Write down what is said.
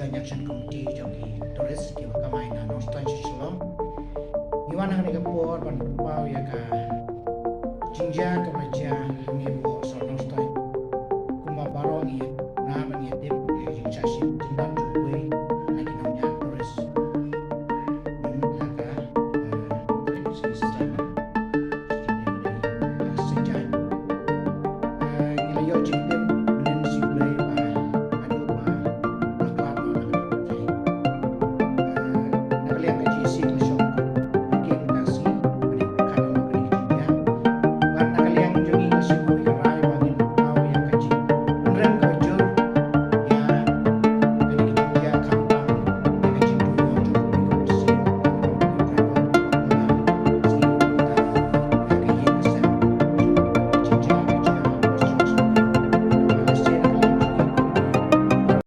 Joint Action Committee jogi tourist ki kamai na nostan shalom Iwan ang nagapor pan pau ya ka Jingshah ka baca ngi bo